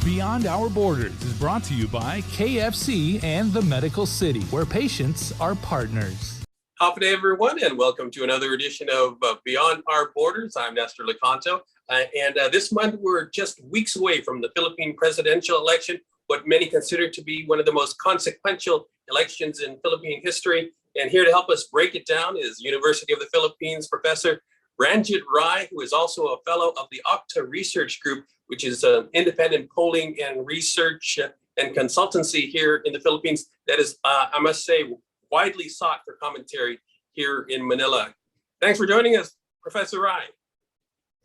Beyond Our Borders is brought to you by KFC and the Medical City, where patients are partners. Good day, everyone, and welcome to another edition of Beyond Our Borders. I'm Nestor Licanto, and this month we're just weeks away from the Philippine presidential election, what many consider to be one of the most consequential elections in Philippine history. And here to help us break it down is University of the Philippines Professor Ranjit Rye, who is also a fellow of the Octa Research Group, which is an independent polling and research and consultancy here in the Philippines that is, I must say, widely sought for commentary here in Manila. Thanks for joining us, Professor Rye.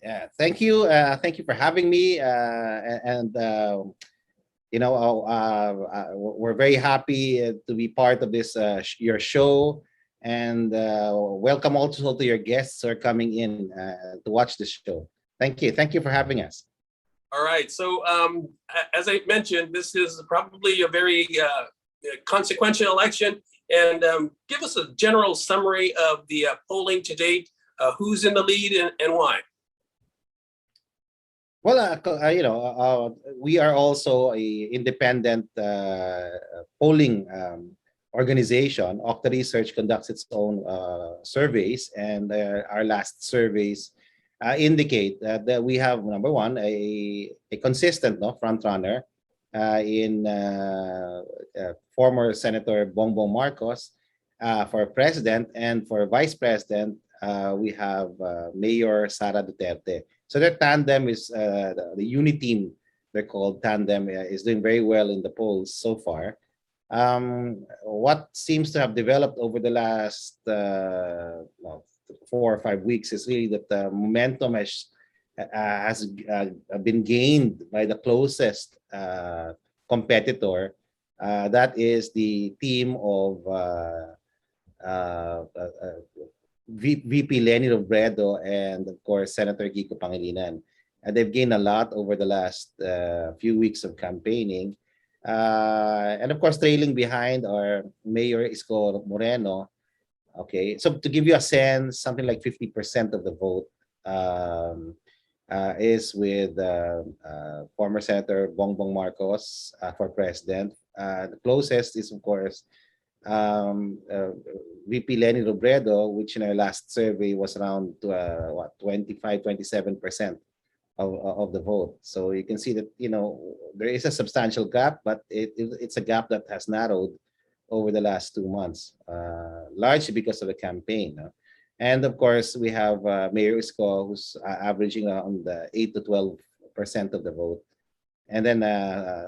Yeah, thank you. Thank you for having me. We're very happy to be part of this your show, and welcome also to your guests who are coming in to watch the show. Thank you. Thank you for having us. All right. So as I mentioned, this is probably a very consequential election. And give us a general summary of the polling to date. Who's in the lead and why? Well, we are also a independent polling organization. Octa Research conducts its own surveys, and our last surveys indicate that we have, number one, a consistent frontrunner in former Senator Bongbong Marcos for president, and for vice president, we have Mayor Sara Duterte. So their tandem is the uni team. They're called tandem is doing very well in the polls so far. What seems to have developed over the last 4 or 5 weeks is really that the momentum has been gained by the closest competitor. That is the team of VP Leni Robredo and, of course, Senator Kiko Pangilinan. They've gained a lot over the last few weeks of campaigning. And, of course, trailing behind our Mayor Isko Moreno. Okay, so to give you a sense, something like 50% of the vote is with former Senator Bongbong Marcos for president. The closest is, of course, VP Leni Robredo, which in our last survey was around 25-27% of the vote. So you can see that there is a substantial gap, but it's a gap that has narrowed over the last 2 months, largely because of the campaign. And of course, we have Mayor Isko, who's averaging around 8 to 12% of the vote, and then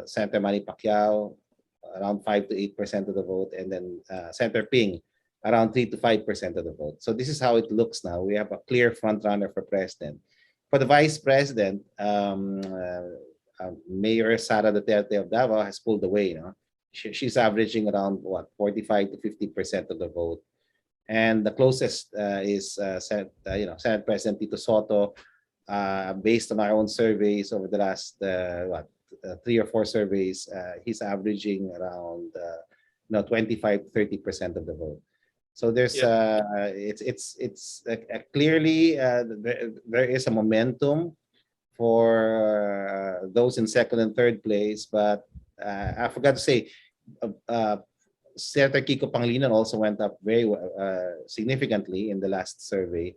Senator Manny Pacquiao around 5 to 8% of the vote, and then Senator Ping around 3 to 5% of the vote. So this is how it looks now. We have a clear front runner for president. For the vice president, Mayor Sara Duterte of Davao has pulled away. She's averaging around 45 to 50% of the vote, and the closest is Senate President Tito Soto. Based on our own surveys over the last 3 or 4 surveys, he's averaging around 25 to 30% of the vote. So there's it's clearly there is a momentum for those in second and third place, but I forgot to say, Senator Kiko Pangilinan also went up very significantly in the last survey,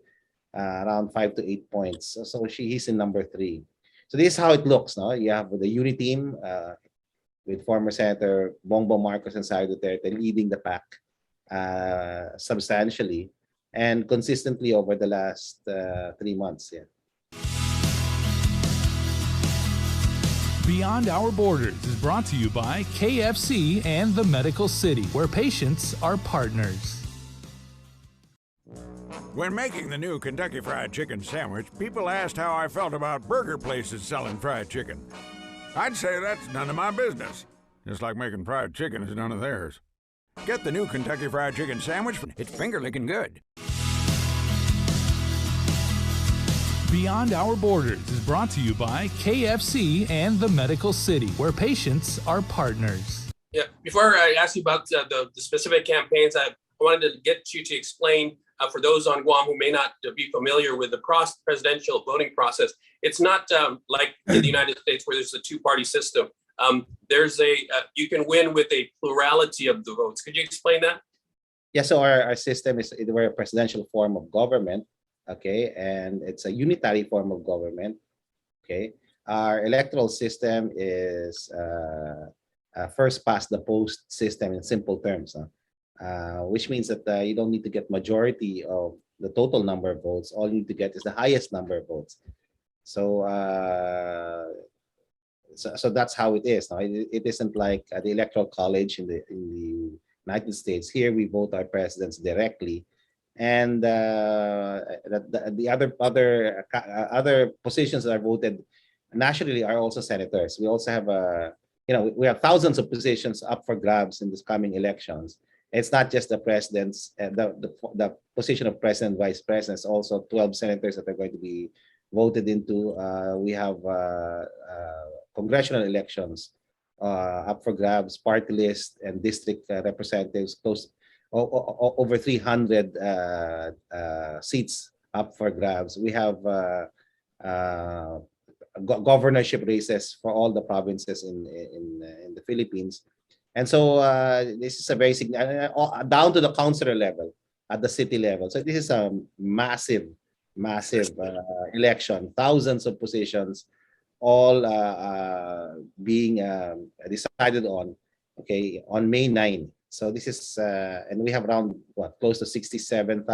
around 5 to 8 points. So he's in number 3. So this is how it looks. No, you have the uni team with former Senator Bongbong Marcos and Sara Duterte leading the pack substantially and consistently over the last 3 months. Yeah. Beyond Our Borders is brought to you by KFC and the Medical City, where patients are partners. When making the new Kentucky Fried Chicken sandwich, people asked how I felt about burger places selling fried chicken. I'd say that's none of my business, just like making fried chicken is none of theirs. Get the new Kentucky Fried Chicken sandwich. It's finger-licking good. Beyond Our Borders is brought to you by KFC and the Medical City, where patients are partners. Yeah, before I ask you about the specific campaigns, I wanted to get you to explain for those on Guam who may not be familiar with the presidential voting process. It's not like in the United States where there's a two-party system. There's you can win with a plurality of the votes. Could you explain that? Yeah, so our system is we're a presidential form of government, okay, and it's a unitary form of government, okay. Our electoral system is first past the post system in simple terms, which means that you don't need to get majority of the total number of votes. All you need to get is the highest number of votes. So, so that's how it is. Now, it isn't like the electoral college in the United States. Here, we vote our presidents directly, and the other positions that are voted nationally are also senators. We also have we have thousands of positions up for grabs in this coming elections. It's not just the president's the position of president, vice president. It's also 12 senators that are going to be voted into. We have congressional elections up for grabs, party list and district representatives, close over 300 seats up for grabs. We have governorship races for all the provinces in the Philippines, and so this is a very significant down to the councilor level at the city level. So this is a massive election, thousands of positions, all being decided on, okay, on May 9. So this is, and we have around close to 67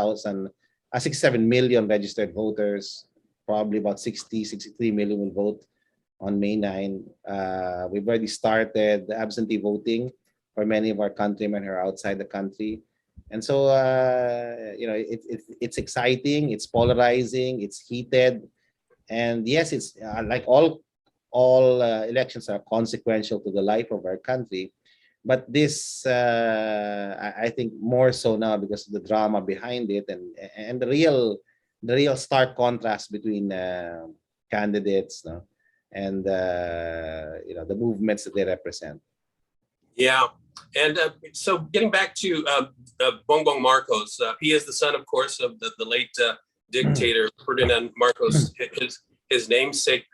million registered voters. Probably about 63 million will vote on May 9. We've already started the absentee voting for many of our countrymen who are outside the country. And so, it's exciting, it's polarizing, it's heated. And yes, it's like all elections are consequential to the life of our country. But this, I think, more so now because of the drama behind it and the real stark contrast between candidates, no? And the movements that they represent. Yeah, and so getting back to Bongbong Marcos, he is the son, of course, of the late dictator Ferdinand Marcos, his namesake.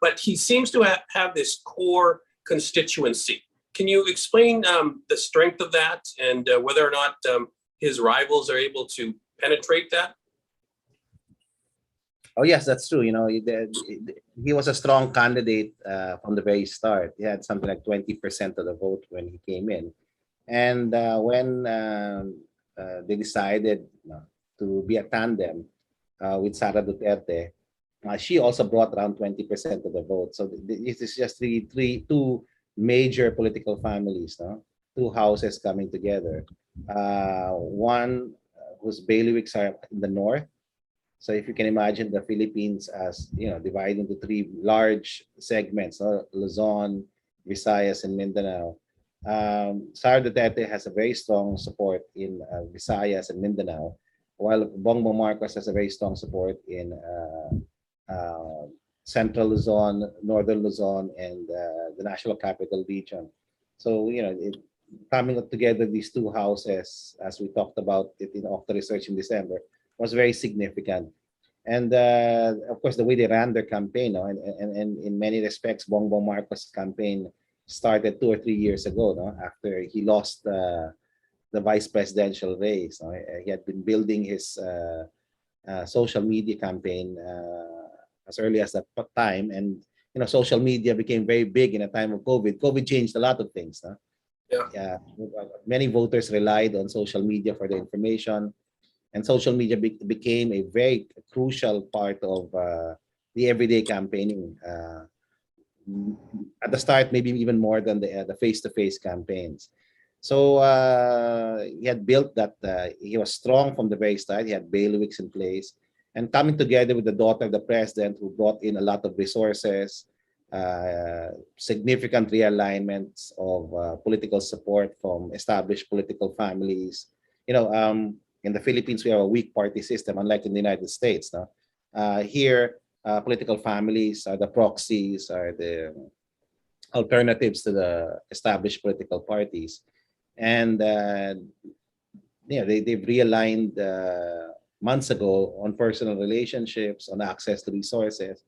But he seems to have this core constituency. Can you explain the strength of that and whether or not his rivals are able to penetrate that? Oh yes, that's true. He was a strong candidate from the very start. He had something like 20% of the vote when he came in, and when they decided to be a tandem with Sara Duterte, she also brought around 20% of the vote. So this is just two major political families, no? Two houses coming together. One whose bailiwicks are in the north. So if you can imagine the Philippines as divided into three large segments, Luzon, Visayas, and Mindanao. Sara Duterte has a very strong support in Visayas and Mindanao, while Bongbong Marcos has a very strong support in Central Luzon, Northern Luzon, and the National Capital Region. So coming together these two houses, as we talked about it in Octa Research in December, was very significant. And of course, the way they ran their campaign, and in many respects, Bongbong Marcos' campaign started 2 or 3 years ago, after he lost the vice presidential race. He had been building his social media campaign as early as that time, and social media became very big in a time of COVID. COVID changed a lot of things. Yeah, many voters relied on social media for the information. And social media became a very crucial part of the everyday campaigning. At the start, maybe even more than the face-to-face campaigns. So he had built that. He was strong from the very start. He had bailiwicks in place. And coming together with the daughter of the president, who brought in a lot of resources, significant realignments of political support from established political families. In the Philippines, we have a weak party system, unlike in the United States. Here, political families are the proxies, are the alternatives to the established political parties. And they've realigned months ago on personal relationships, on access to resources.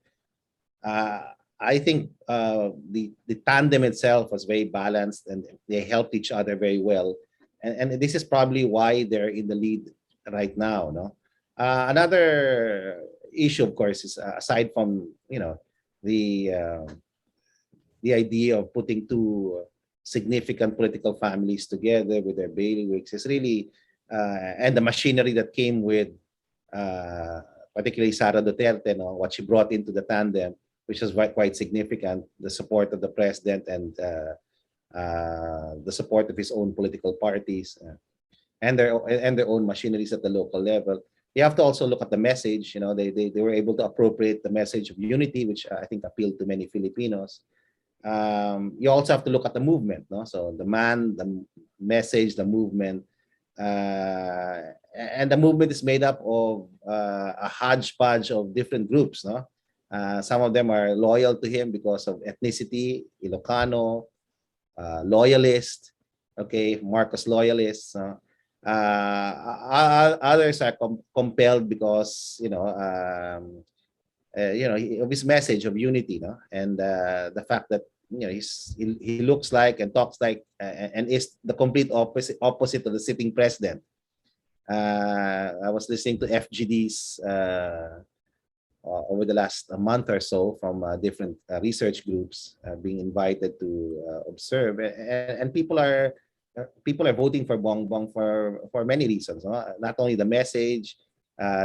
I think the tandem itself was very balanced, and they helped each other very well. And this is probably why they're in the lead right now. No, another issue, of course, is aside from the uh, the idea of putting two significant political families together with their bailiwicks is really and the machinery that came with uh, particularly Sara Duterte, no, what she brought into the tandem, which was quite significant, the support of the president and the support of his own political parties and their own machineries at the local level. You have to also look at the message. They were able to appropriate the message of unity, which I think appealed to many Filipinos. You also have to look at the movement, no? So the man, the message, the movement, and the movement is made up of a hodgepodge of different groups, no? Some of them are loyal to him because of ethnicity, Ilocano, loyalist, okay, Marcos loyalists. Others are compelled because of his message of unity, no, and the fact that he looks like and talks like and is the complete opposite of the sitting president. I was listening to FGDs over the last month or so from different research groups being invited to observe, and people are voting for Bongbong for many reasons. No? Not only the message,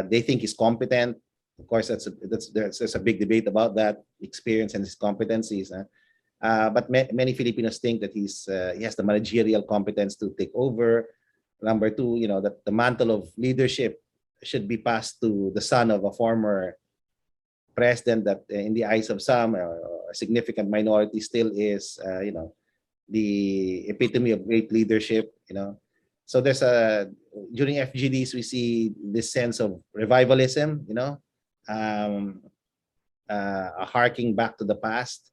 they think he's competent. Of course, there's a big debate about that experience and his competencies. But many Filipinos think that he has the managerial competence to take over. Number two, that the mantle of leadership should be passed to the son of a former president that, in the eyes of some, a significant minority, still is, the epitome of great leadership. So there's during FGDs we see this sense of revivalism. A harking back to the past.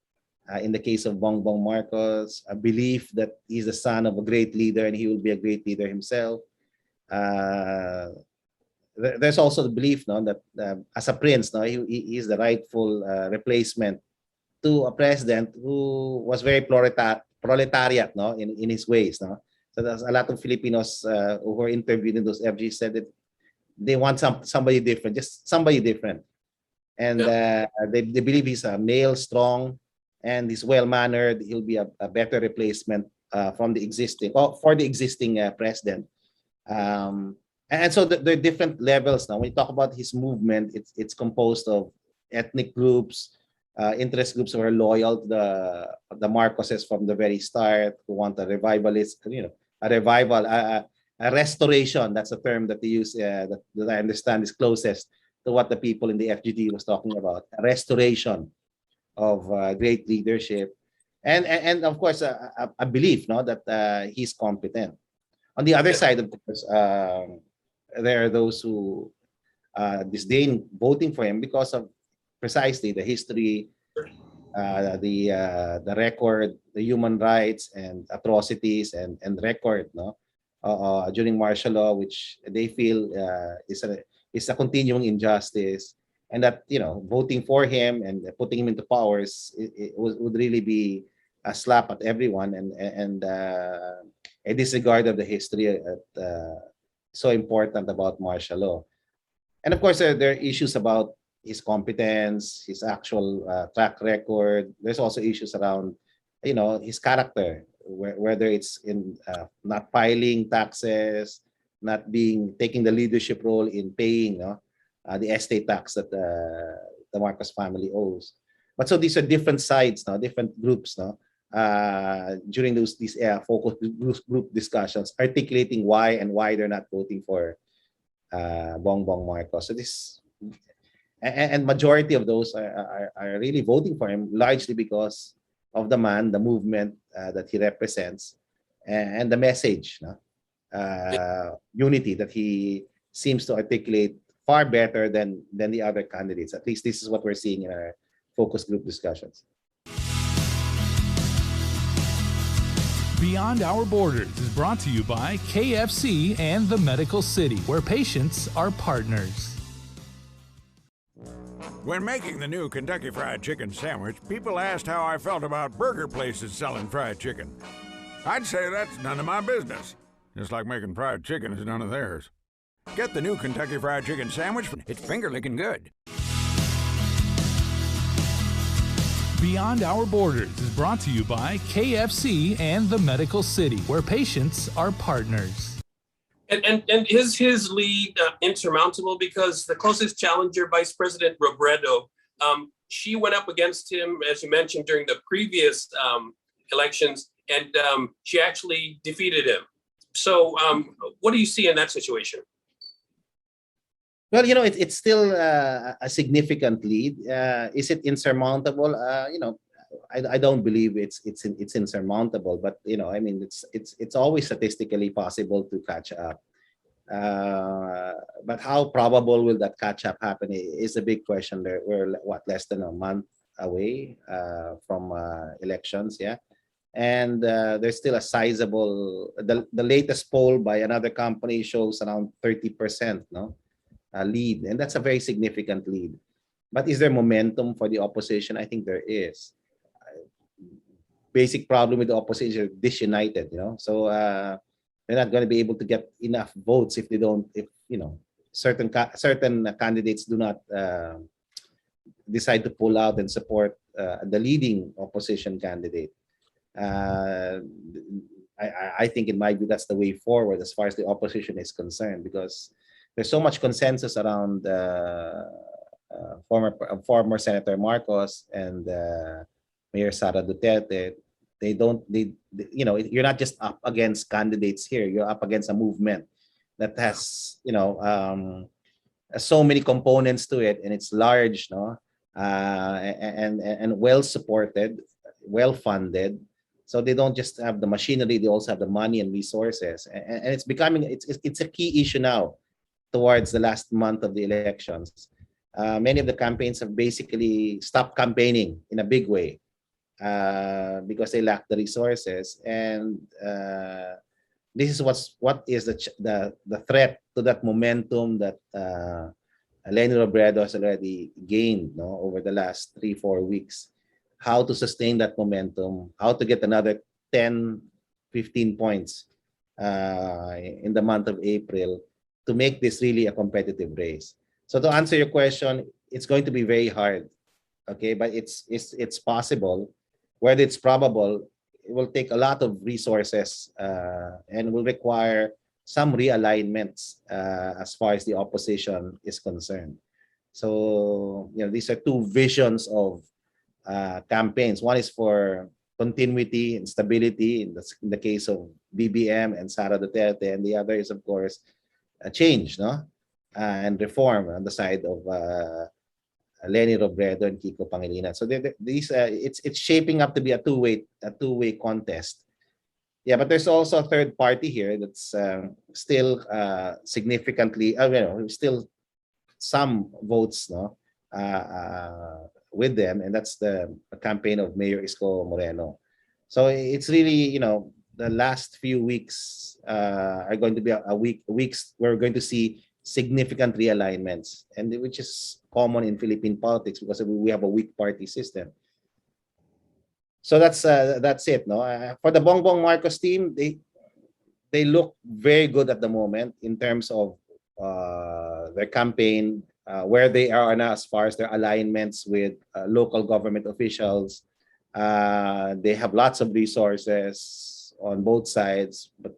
In the case of Bongbong Marcos, a belief that he's the son of a great leader and he will be a great leader himself. There's also the belief, no, that as a prince, no, he is the rightful replacement to a president who was very proletariat, no, in his ways, no. So there's a lot of Filipinos who were interviewed in those FG said that they want somebody different, just somebody different, and they believe he's a male, strong, and he's well-mannered. He'll be a better replacement for the existing president. And so there are different levels now. When you talk about his movement, it's composed of ethnic groups, interest groups who are loyal to the Marcoses from the very start, who want a revivalist, a revival, a restoration. That's a term that they use that I understand is closest to what the people in the FGD was talking about. A restoration of great leadership, and of course a belief, no, that he's competent. On the other side, of course, there are those who disdain voting for him because of precisely the history, the record, the human rights and atrocities and record, no, during martial law, which they feel is a continuing injustice, and that voting for him and putting him into powers would really be a slap at everyone and a disregard of the history so important about martial law. And of course, there are issues about his competence, his actual track record. There's also issues around, his character, whether it's in not filing taxes, not taking the leadership role in paying the estate tax that the Marcos family owes. But so these are different sides, different groups, during these focus group discussions, articulating why they're not voting for Bongbong Marcos. So this and majority of those are really voting for him largely because of the man, the movement that he represents, and the message, unity that he seems to articulate far better than the other candidates. At least this is what we're seeing in our focus group discussions. Beyond Our Borders is brought to you by KFC and the Medical City, where patients are partners. When making the new Kentucky Fried Chicken sandwich, people asked how I felt about burger places selling fried chicken. I'd say that's none of my business, just like making fried chicken is none of theirs. Get the new Kentucky Fried Chicken sandwich. It's finger-licking good. Beyond Our Borders is brought to you by KFC and the Medical City, where patients are partners. And is his lead insurmountable? Because the closest challenger, Vice President Robredo, she went up against him, as you mentioned, during the previous elections, and she actually defeated him. So what do you see in that situation? Well, it's still a significant lead. Is it insurmountable? I don't believe it's insurmountable. But I mean, it's always statistically possible to catch up. But how probable will that catch up happen is a big question. We're less than a month away from elections, yeah, and there's still a sizable. The latest poll by another company shows around 30%, no. Lead, and that's a very significant lead. But is there momentum for the opposition? I think there is. Basic problem with the opposition, disunited, so they're not going to be able to get enough votes if they don't, if certain candidates do not decide to pull out and support the leading opposition candidate. I think in my view that's the way forward as far as the opposition is concerned, because there's so much consensus around former Senator Marcos and Mayor Sara Duterte. You're not just up against candidates here. You're up against a movement that has, so many components to it, and it's large, no, and well supported, well funded. So they don't just have the machinery; they also have the money and resources, and it's becoming it's a key issue now towards the last month of the elections. Many of the campaigns have basically stopped campaigning in a big way because they lack the resources, and this is what is the threat to that momentum that Leni Robredo has already gained, over the last 3-4 weeks. How to sustain that momentum, how to get another 10-15 points in the month of April to make this really a competitive race. So to answer your question, it's going to be very hard, okay? But it's possible. Whether it's probable, it will take a lot of resources and will require some realignments as far as the opposition is concerned. So these are two visions of campaigns. One is for continuity and stability in the case of BBM and Sara Duterte, and the other is, of course, a change, and reform on the side of Leni Robredo and Kiko Pangilinan. So these it's shaping up to be a two-way contest. Yeah, but there's also a third party here that's still significantly, still some votes, with them, and that's the campaign of Mayor Isko Moreno. So it's really, the last few weeks are going to be weeks we're going to see significant realignments, and which is common in Philippine politics because we have a weak party system. So that's it. No, for the Bongbong Marcos team, they look very good at the moment in terms of their campaign, where they are now as far as their alignments with local government officials. They have lots of resources on both sides, but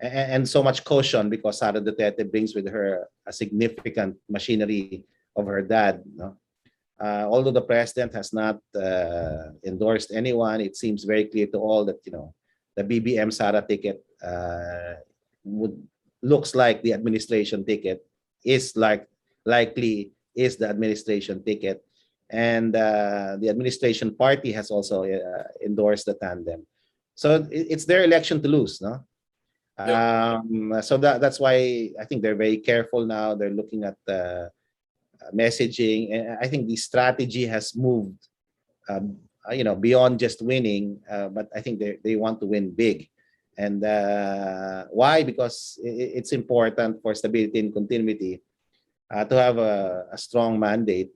and so much caution because Sara Duterte brings with her a significant machinery of her dad. Although the president has not endorsed anyone, it seems very clear to all that the BBM Sara ticket looks like the administration ticket is likely is the administration ticket, and the administration party has also endorsed the tandem. So it's their election to lose, no? So that's why I think they're very careful now. They're looking at messaging, and I think the strategy has moved, beyond just winning. But I think they want to win big, and why? Because it's important for stability and continuity to have a strong mandate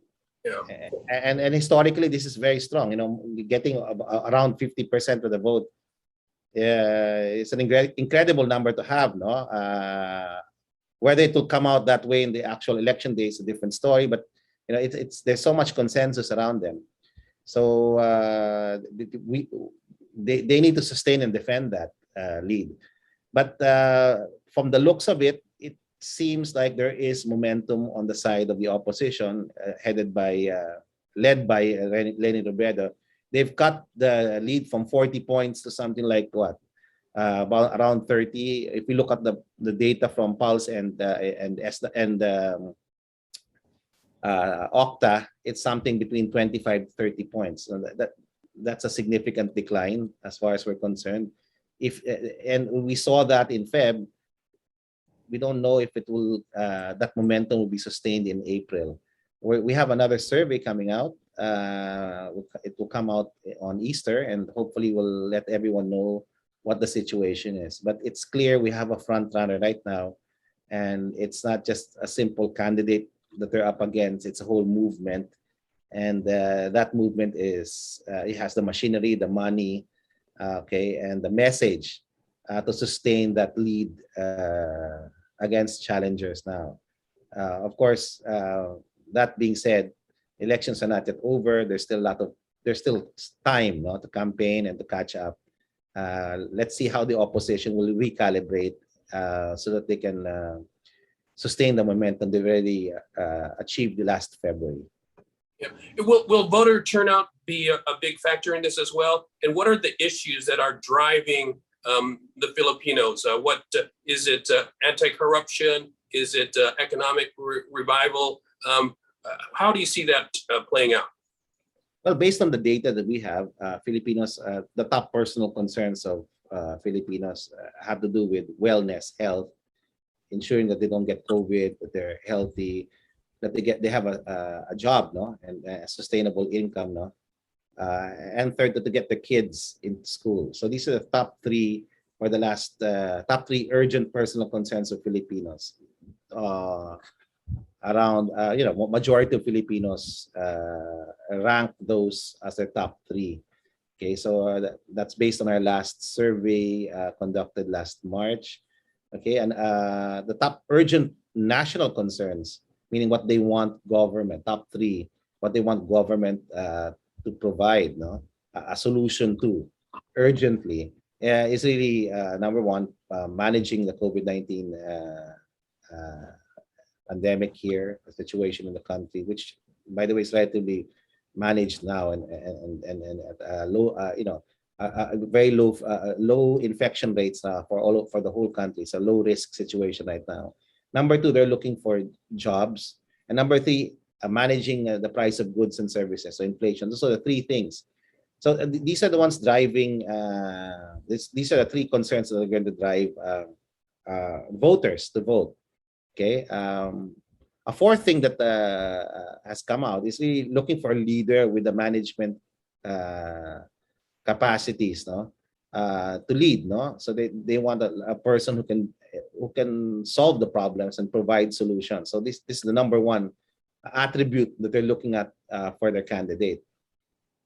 Yeah. And historically, this is very strong. Getting around 50% of the vote. It's an incredible number to have, no? Whether it will come out that way in the actual election day is a different story, but there's so much consensus around them. So they need to sustain and defend that lead. But from the looks of it, it seems like there is momentum on the side of the opposition, led by Leni Robredo. They've cut the lead from 40 points to something like what? About around 30. If we look at the data from Pulse and Okta, it's something between 25 to 30 points. So that's a significant decline as far as we're concerned. And we saw that in Feb. We don't know if that momentum will be sustained in April. We have another survey coming out. It will come out on Easter, and hopefully we'll let everyone know what the situation is. But it's clear we have a front runner right now, and it's not just a simple candidate that they're up against. It's a whole movement, and that movement it has the machinery, the money, and the message to sustain that lead against challengers now. Of course, that being said, elections are not yet over. There's still time, no, to campaign and to catch up. Let's see how the opposition will recalibrate so that they can sustain the momentum they already achieved last February. Yeah. Will voter turnout be a big factor in this as well? And what are the issues that are driving the Filipinos? What is it? Anti-corruption? Is it economic revival? How do you see that playing out? Well, based on the data that we have, Filipinos, the top personal concerns of Filipinos have to do with wellness, health, ensuring that they don't get COVID, that they're healthy, that they have a job, no, and a sustainable income, no, and third, that to get the kids in school. So these are the top three urgent personal concerns of Filipinos. Around majority of Filipinos rank those as their top three. Okay, so that's based on our last survey conducted last March. Okay, and the top urgent national concerns, meaning what they want government, top three, what they want government to provide, no, a solution to urgently, is really number one, managing the COVID-19 pandemic here, the situation in the country, which, by the way, is relatively managed now and at low, very low infection rates for the whole country. It's a low risk situation right now. Number two, they're looking for jobs, and number three, managing the price of goods and services, so inflation. So the three things. So these are the ones driving. These are the three concerns that are going to drive voters to vote. Okay. A fourth thing that has come out is really looking for a leader with the management capacities, no, to lead, no. So they want a person who can solve the problems and provide solutions. So this is the number one attribute that they're looking at for their candidate.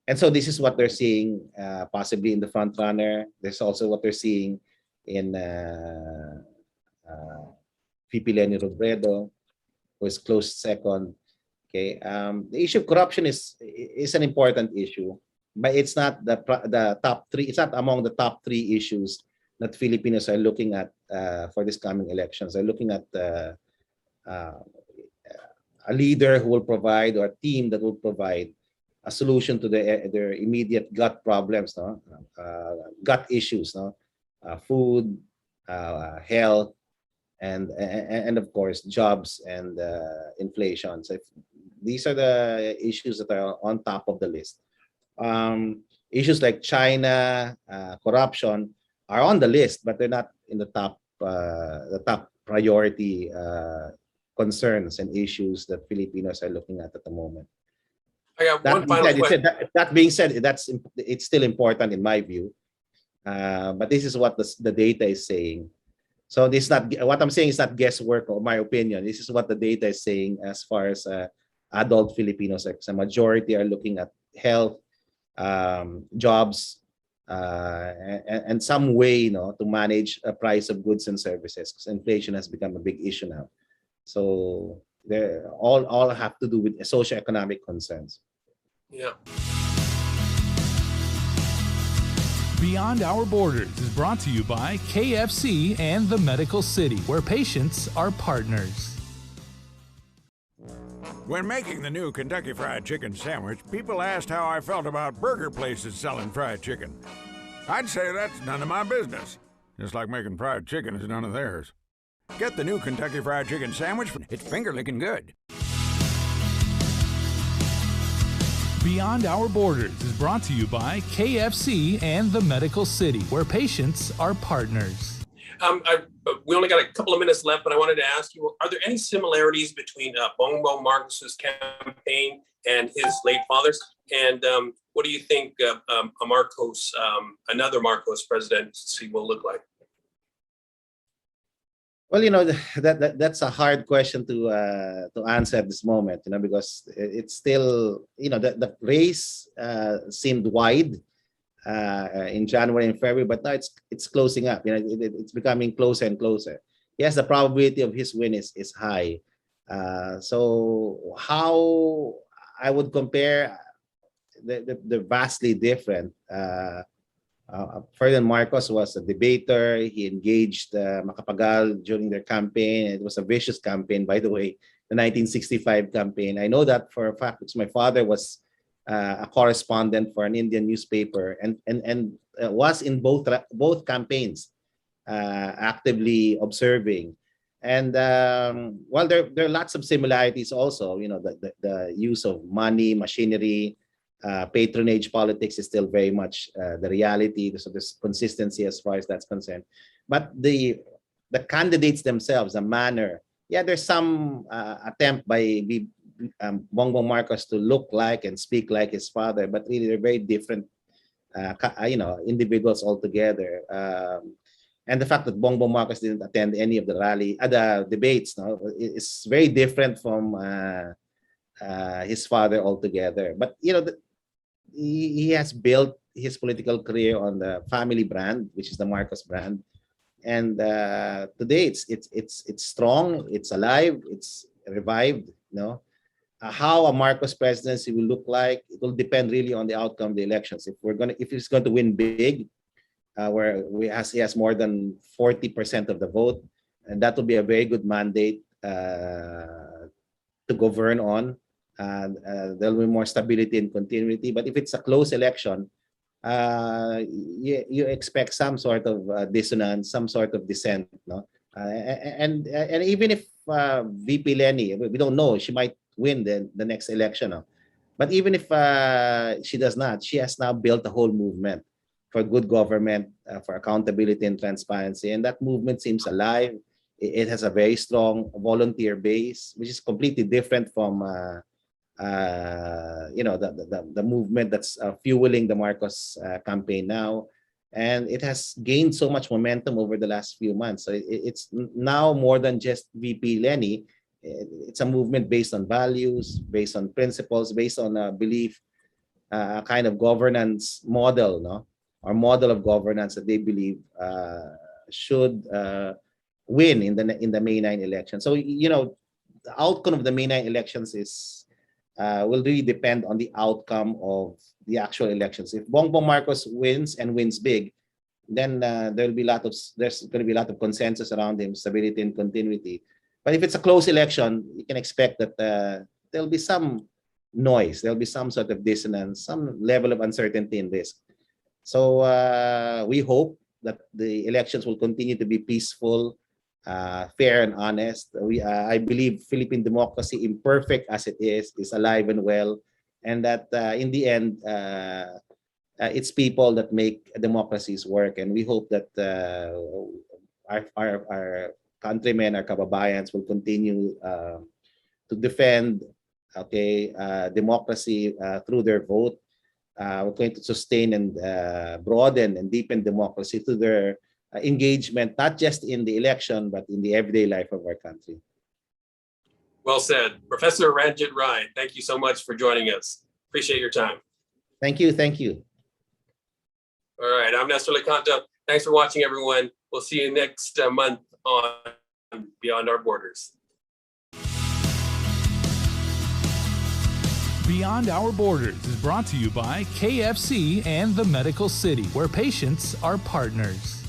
And so this is what they're seeing possibly in the front runner. There's also what they're seeing in VP Leni Robredo, who is close second. Okay, the issue of corruption is an important issue, but it's not the top three. It's not among the top three issues that Filipinos are looking at for this coming elections. They're looking at a leader who will provide, or a team that will provide a solution to their immediate gut problems, no, gut issues, no, food, health, and of course jobs and inflation. So these are the issues that are on top of the list. Issues like China, corruption are on the list, but they're not in the top priority concerns and issues that Filipinos are looking at the moment. I got one final question. That being said, it's still important in my view, but this is what the data is saying. So this is not what I'm saying is not guesswork or my opinion. This is what the data is saying as far as adult Filipinos. Like a majority are looking at health, jobs, and some way, to manage a price of goods and services, because inflation has become a big issue now. So they all have to do with socioeconomic concerns. Yeah. Beyond Our Borders is brought to you by KFC and the Medical City, where patients are partners. When making the new Kentucky Fried Chicken sandwich, people asked how I felt about burger places selling fried chicken. I'd say that's none of my business. Just like making fried chicken is none of theirs. Get the new Kentucky Fried Chicken sandwich. It's finger-licking good. Beyond Our Borders is brought to you by KFC and the Medical City, where patients are partners. We only got a couple of minutes left, but I wanted to ask you, are there any similarities between Bongbong Marcos's campaign and his late father's? And what do you think another Marcos presidency will look like? Well, that's a hard question to answer at this moment, because it's still, the race seemed wide in January and February, but now it's closing up. It's becoming closer and closer. Yes, the probability of his win is high. So how I would compare, they're vastly different. Ferdinand Marcos was a debater. He engaged Macapagal during their campaign. It was a vicious campaign, by the way, the 1965 campaign. I know that for a fact because my father was a correspondent for an Indian newspaper and was in both campaigns, actively observing. And well, there are lots of similarities also. The use of money, machinery, patronage politics is still very much the reality. So there's consistency as far as that's concerned. But the candidates themselves, the manner, there's some attempt by Bongbong Marcos to look like and speak like his father, but really they're very different, individuals altogether. And the fact that Bongbong Marcos didn't attend any of the debates, is very different from his father altogether. But he has built his political career on the family brand, which is the Marcos brand, and today it's strong, it's alive, it's revived. How a Marcos presidency will look like, it will depend really on the outcome of the elections. If he's going to win big, where he has more than 40% of the vote, and that will be a very good mandate to govern on. There'll be more stability and continuity. But if it's a close election, you expect some sort of dissonance, some sort of dissent. And even if VP Lenny, we don't know, she might win the next election. But even if she does not, she has now built a whole movement for good government, for accountability and transparency. And that movement seems alive. It has a very strong volunteer base, which is completely different from the movement that's fueling the Marcos campaign now. And it has gained so much momentum over the last few months. So it's now more than just VP Lenny. It's a movement based on values, based on principles, based on a belief, a kind of governance model, or model of governance that they believe should win in the May 9 election. So, the outcome of the May 9 elections will really depend on the outcome of the actual elections. If Bongbong Marcos wins and wins big, then there's going to be a lot of consensus around him, stability and continuity. But if it's a close election, you can expect that there'll be some noise, there'll be some sort of dissonance, some level of uncertainty and risk. So we hope that the elections will continue to be peaceful, fair and honest. I believe Philippine democracy, imperfect as it is alive and well, and that in the end, it's people that make democracies work. And we hope that our countrymen, our kababayans will continue to defend democracy through their vote. We're going to sustain and broaden and deepen democracy through their engagement, not just in the election, but in the everyday life of our country. Well said. Professor Ranjit Rye, thank you so much for joining us. Appreciate your time. Thank you. Thank you. All right, I'm Nestor Licanto. Thanks for watching, everyone. We'll see you next month on Beyond Our Borders. Beyond Our Borders is brought to you by KFC and the Medical City, where patients are partners.